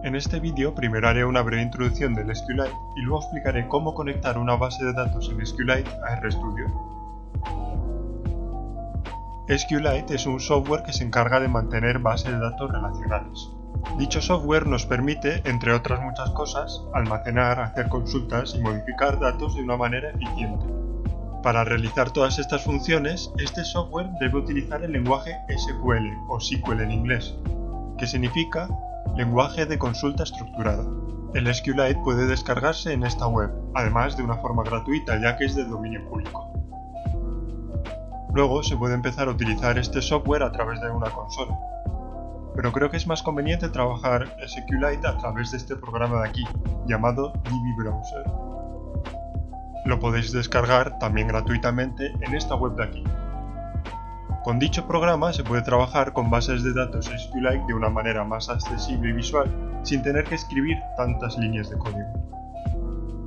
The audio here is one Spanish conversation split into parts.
En este vídeo primero haré una breve introducción del SQLite y luego explicaré cómo conectar una base de datos en SQLite a RStudio. SQLite es un software que se encarga de mantener bases de datos relacionales. Dicho software nos permite, entre otras muchas cosas, almacenar, hacer consultas y modificar datos de una manera eficiente. Para realizar todas estas funciones, este software debe utilizar el lenguaje SQL o SQL en inglés, que significa lenguaje de consulta estructurada. El SQLite puede descargarse en esta web, además de una forma gratuita ya que es de dominio público. Luego se puede empezar a utilizar este software a través de una consola, pero creo que es más conveniente trabajar SQLite a través de este programa de aquí, llamado DB Browser. Lo podéis descargar también gratuitamente en esta web de aquí. Con dicho programa se puede trabajar con bases de datos SQLite de una manera más accesible y visual, sin tener que escribir tantas líneas de código.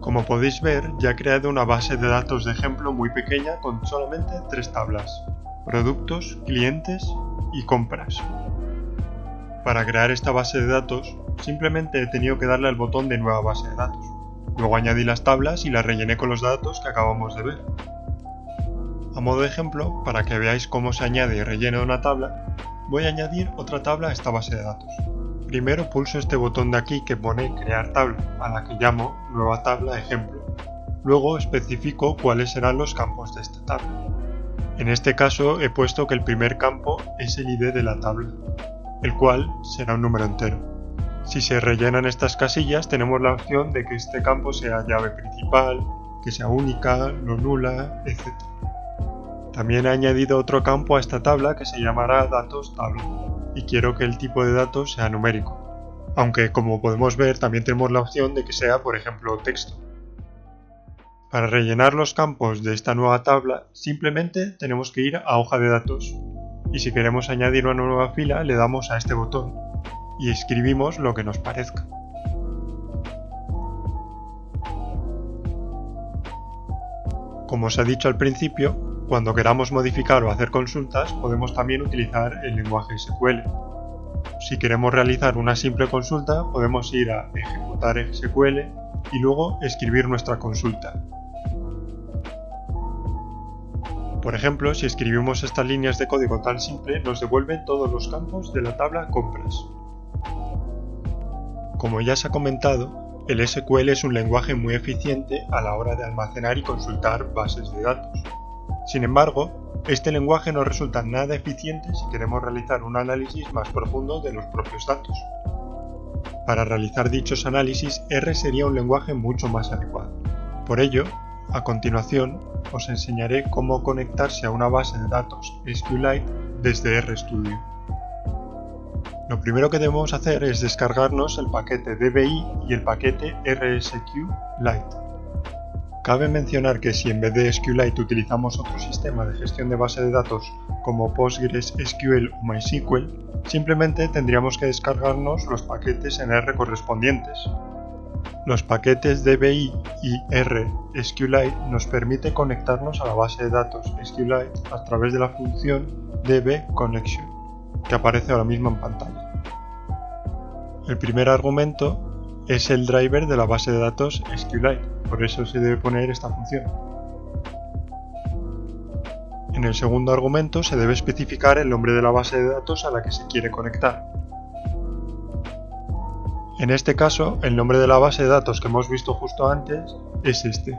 Como podéis ver, ya he creado una base de datos de ejemplo muy pequeña con solamente 3 tablas: productos, clientes y compras. Para crear esta base de datos, simplemente he tenido que darle al botón de nueva base de datos. Luego añadí las tablas y las rellené con los datos que acabamos de ver. A modo de ejemplo, para que veáis cómo se añade y rellena una tabla, voy a añadir otra tabla a esta base de datos. Primero pulso este botón de aquí que pone crear tabla, a la que llamo nueva tabla ejemplo. Luego especifico cuáles serán los campos de esta tabla. En este caso he puesto que el primer campo es el ID de la tabla, el cual será un número entero. Si se rellenan estas casillas tenemos la opción de que este campo sea llave principal, que sea única, no nula, etc. También he añadido otro campo a esta tabla que se llamará datos tabla y quiero que el tipo de datos sea numérico, aunque como podemos ver también tenemos la opción de que sea por ejemplo texto. Para rellenar los campos de esta nueva tabla simplemente tenemos que ir a hoja de datos y si queremos añadir una nueva fila le damos a este botón y escribimos lo que nos parezca. Como os he dicho al principio, cuando queramos modificar o hacer consultas podemos también utilizar el lenguaje SQL. Si queremos realizar una simple consulta podemos ir a ejecutar SQL y luego escribir nuestra consulta. Por ejemplo, si escribimos estas líneas de código tan simple nos devuelve todos los campos de la tabla compras. Como ya se ha comentado, el SQL es un lenguaje muy eficiente a la hora de almacenar y consultar bases de datos. Sin embargo, este lenguaje no resulta nada eficiente si queremos realizar un análisis más profundo de los propios datos. Para realizar dichos análisis, R sería un lenguaje mucho más adecuado. Por ello, a continuación, os enseñaré cómo conectarse a una base de datos SQLite desde RStudio. Lo primero que debemos hacer es descargarnos el paquete DBI y el paquete RSQLite. Cabe mencionar que si en vez de SQLite utilizamos otro sistema de gestión de base de datos como PostgreSQL o MySQL, simplemente tendríamos que descargarnos los paquetes en R correspondientes. Los paquetes DBI y RSQLite nos permiten conectarnos a la base de datos SQLite a través de la función dbConnection, que aparece ahora mismo en pantalla. El primer argumento es el driver de la base de datos SQLite, por eso se debe poner esta función. En el segundo argumento se debe especificar el nombre de la base de datos a la que se quiere conectar. En este caso, el nombre de la base de datos que hemos visto justo antes es este.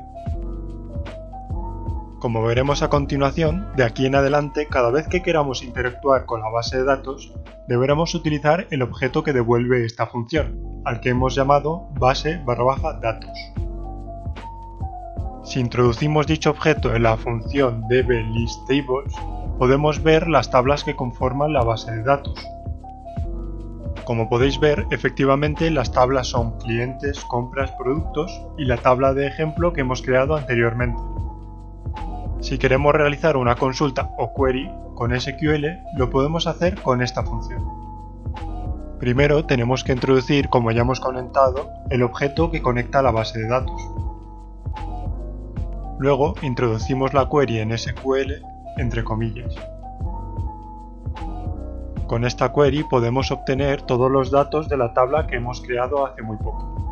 Como veremos a continuación, de aquí en adelante, cada vez que queramos interactuar con la base de datos, deberemos utilizar el objeto que devuelve esta función, al que hemos llamado base_datos. Si introducimos dicho objeto en la función dbListTables, podemos ver las tablas que conforman la base de datos. Como podéis ver, efectivamente las tablas son clientes, compras, productos y la tabla de ejemplo que hemos creado anteriormente. Si queremos realizar una consulta o query con SQL, lo podemos hacer con esta función. Primero tenemos que introducir, como ya hemos comentado, el objeto que conecta a la base de datos. Luego introducimos la query en SQL entre comillas. Con esta query podemos obtener todos los datos de la tabla que hemos creado hace muy poco.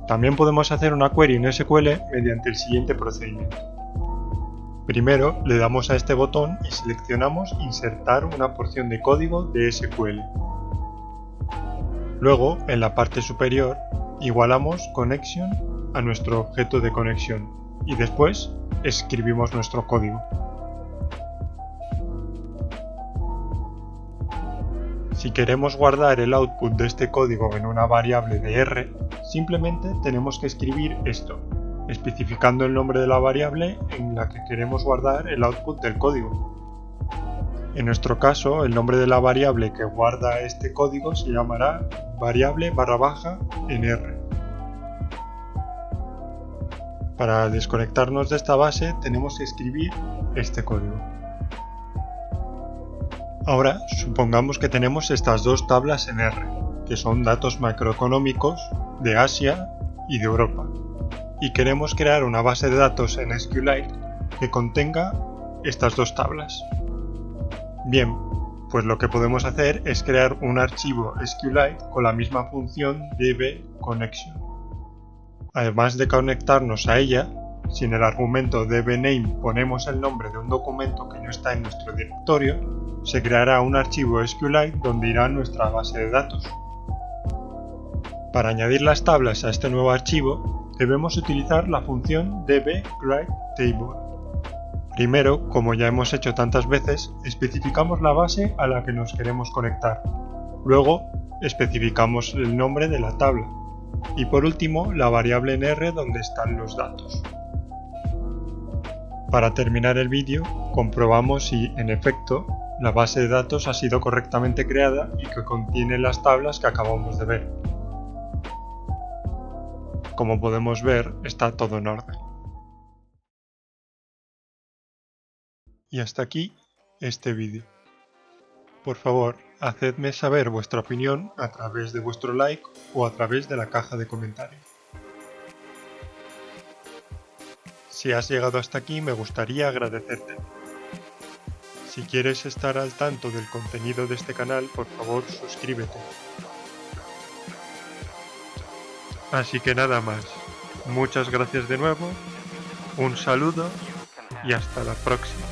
También podemos hacer una query en SQL mediante el siguiente procedimiento. Primero le damos a este botón y seleccionamos insertar una porción de código de SQL. Luego, en la parte superior, igualamos connection a nuestro objeto de conexión y después escribimos nuestro código. Si queremos guardar el output de este código en una variable de R, simplemente tenemos que escribir esto, especificando el nombre de la variable en la que queremos guardar el output del código. En nuestro caso, el nombre de la variable que guarda este código se llamará variable _en R. Para desconectarnos de esta base tenemos que escribir este código. Ahora, supongamos que tenemos estas dos tablas en R, que son datos macroeconómicos de Asia y de Europa, y queremos crear una base de datos en SQLite que contenga estas dos tablas. Bien, pues lo que podemos hacer es crear un archivo SQLite con la misma función dbConnection. Además de conectarnos a ella, si en el argumento dbName ponemos el nombre de un documento que no está en nuestro directorio, se creará un archivo SQLite donde irá nuestra base de datos. Para añadir las tablas a este nuevo archivo, debemos utilizar la función dbWriteTable. Primero, como ya hemos hecho tantas veces, especificamos la base a la que nos queremos conectar. Luego, especificamos el nombre de la tabla. Y por último, la variable en R donde están los datos. Para terminar el vídeo, comprobamos si, en efecto, la base de datos ha sido correctamente creada y que contiene las tablas que acabamos de ver. Como podemos ver, está todo en orden. Y hasta aquí este vídeo. Por favor, hacedme saber vuestra opinión a través de vuestro like o a través de la caja de comentarios. Si has llegado hasta aquí, me gustaría agradecerte. Si quieres estar al tanto del contenido de este canal, por favor suscríbete. Así que nada más. Muchas gracias de nuevo, un saludo y hasta la próxima.